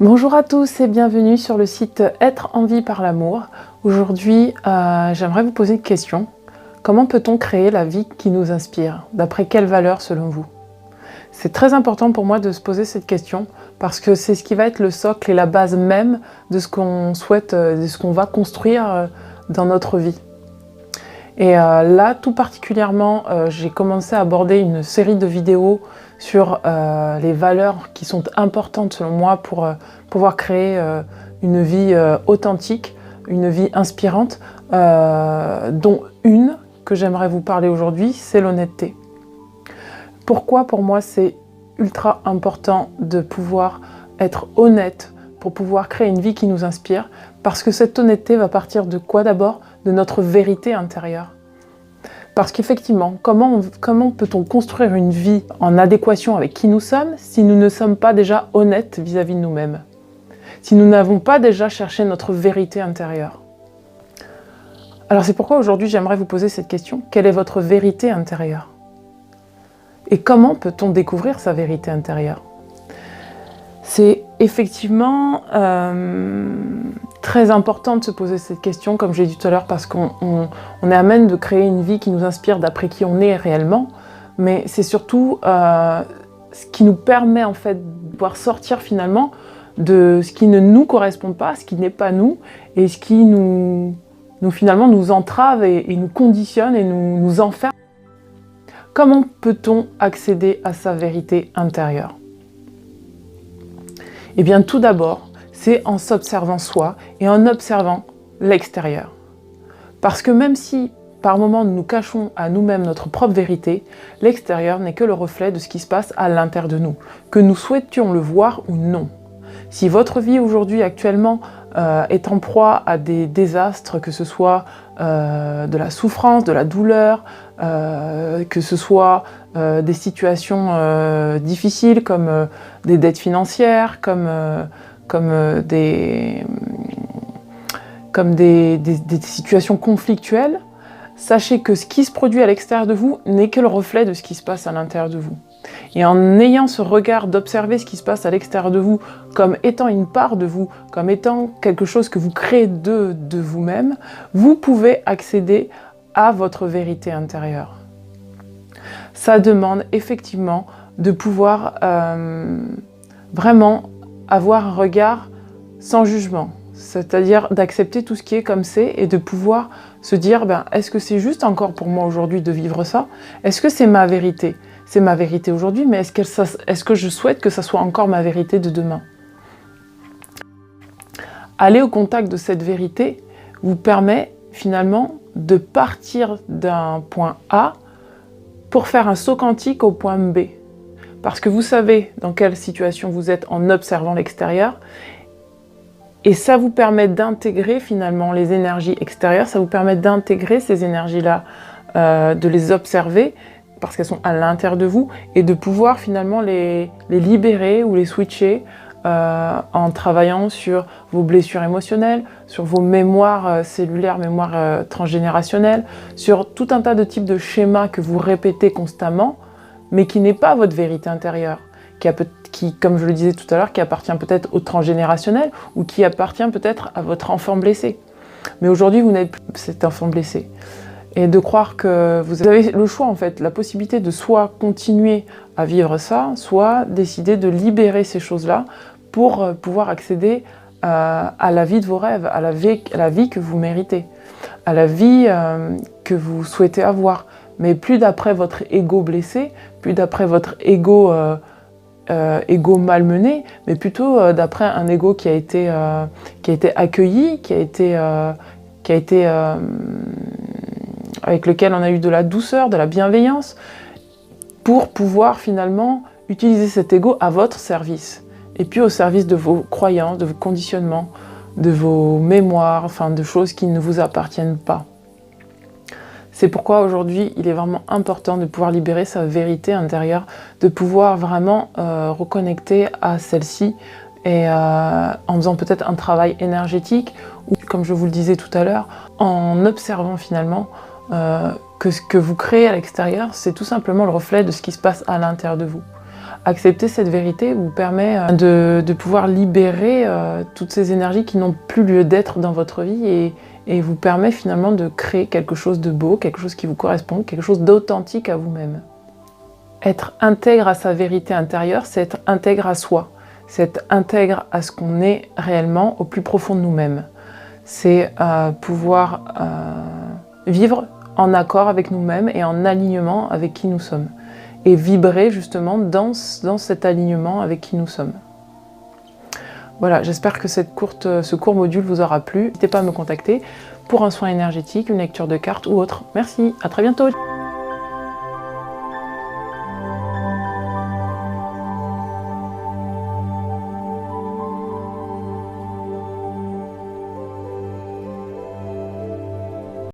Bonjour à tous et bienvenue sur le site Être en vie par l'amour. Aujourd'hui, j'aimerais vous poser une question. Comment peut-on créer la vie qui nous inspire? D'après quelles valeurs selon vous? C'est très important pour moi de se poser cette question parce que c'est ce qui va être le socle et la base même de ce qu'on souhaite, de ce qu'on va construire dans notre vie. Et là, tout particulièrement, j'ai commencé à aborder une série de vidéos sur les valeurs qui sont importantes selon moi pour pouvoir créer une vie authentique, une vie inspirante, dont une que j'aimerais vous parler aujourd'hui, c'est l'honnêteté. Pourquoi pour moi c'est ultra important de pouvoir être honnête pour pouvoir créer une vie qui nous inspire? Parce que cette honnêteté va partir de quoi d'abord? De notre vérité intérieure. Parce qu'effectivement, comment peut-on construire une vie en adéquation avec qui nous sommes si nous ne sommes pas déjà honnêtes vis-à-vis de nous-mêmes? Si nous n'avons pas déjà cherché notre vérité intérieure? Alors c'est pourquoi aujourd'hui j'aimerais vous poser cette question. Quelle est votre vérité intérieure? Et comment peut-on découvrir sa vérité intérieure? C'est effectivement très important de se poser cette question, comme j'ai dit tout à l'heure, parce qu'on est à même de créer une vie qui nous inspire d'après qui on est réellement, mais c'est surtout ce qui nous permet en fait de pouvoir sortir finalement de ce qui ne nous correspond pas, ce qui n'est pas nous, et ce qui finalement nous entrave et nous conditionne et nous enferme. Comment peut-on accéder à sa vérité intérieure? Eh bien, tout d'abord, c'est en s'observant soi et en observant l'extérieur. Parce que même si, par moments, nous cachons à nous-mêmes notre propre vérité, l'extérieur n'est que le reflet de ce qui se passe à l'intérieur de nous, que nous souhaitions le voir ou non. Si votre vie aujourd'hui, actuellement, est en proie à des désastres, que ce soit de la souffrance, de la douleur, que ce soit des situations difficiles comme des dettes financières, comme des situations conflictuelles, sachez que ce qui se produit à l'extérieur de vous n'est que le reflet de ce qui se passe à l'intérieur de vous. Et en ayant ce regard d'observer ce qui se passe à l'extérieur de vous comme étant une part de vous, comme étant quelque chose que vous créez de vous-même, vous pouvez accéder à votre vérité intérieure. Ça demande effectivement de pouvoir vraiment avoir un regard sans jugement, c'est-à-dire d'accepter tout ce qui est comme c'est et de pouvoir se dire est-ce que c'est juste encore pour moi aujourd'hui de vivre ça? Est-ce que c'est ma vérité? C'est ma vérité aujourd'hui, mais est-ce que je souhaite que ça soit encore ma vérité de demain? Aller au contact de cette vérité vous permet finalement de partir d'un point A pour faire un saut quantique au point B. Parce que vous savez dans quelle situation vous êtes en observant l'extérieur. Et ça vous permet d'intégrer finalement les énergies extérieures, ça vous permet d'intégrer ces énergies-là, de les observer, parce qu'elles sont à l'intérieur de vous, et de pouvoir finalement les libérer ou les switcher en travaillant sur vos blessures émotionnelles, sur vos mémoires cellulaires, mémoires transgénérationnelles, sur tout un tas de types de schémas que vous répétez constamment, mais qui n'est pas votre vérité intérieure, qui, comme je le disais tout à l'heure, qui appartient peut-être au transgénérationnel ou qui appartient peut-être à votre enfant blessé. Mais aujourd'hui, vous n'êtes plus cet enfant blessé. Et de croire que vous avez le choix, en fait, la possibilité de soit continuer à vivre ça, soit décider de libérer ces choses-là pour pouvoir accéder à la vie de vos rêves, à la vie que vous méritez, à la vie que vous souhaitez avoir. Mais plus d'après votre ego blessé, plus d'après votre ego malmené, mais plutôt d'après un ego qui a été accueilli, avec lequel on a eu de la douceur, de la bienveillance, pour pouvoir finalement utiliser cet ego à votre service. Et puis au service de vos croyances, de vos conditionnements, de vos mémoires, enfin de choses qui ne vous appartiennent pas. C'est pourquoi aujourd'hui, il est vraiment important de pouvoir libérer sa vérité intérieure, de pouvoir vraiment reconnecter à celle-ci et en faisant peut-être un travail énergétique ou, comme je vous le disais tout à l'heure, en observant finalement que ce que vous créez à l'extérieur, c'est tout simplement le reflet de ce qui se passe à l'intérieur de vous. Accepter cette vérité vous permet de pouvoir libérer toutes ces énergies qui n'ont plus lieu d'être dans votre vie et vous permet finalement de créer quelque chose de beau, quelque chose qui vous correspond, quelque chose d'authentique à vous-même. Être intègre à sa vérité intérieure, c'est être intègre à soi. C'est être intègre à ce qu'on est réellement au plus profond de nous-mêmes. C'est pouvoir vivre en accord avec nous-mêmes et en alignement avec qui nous sommes. Et vibrer justement dans cet alignement avec qui nous sommes. Voilà, j'espère que ce court module vous aura plu. N'hésitez pas à me contacter pour un soin énergétique, une lecture de cartes ou autre. Merci, à très bientôt.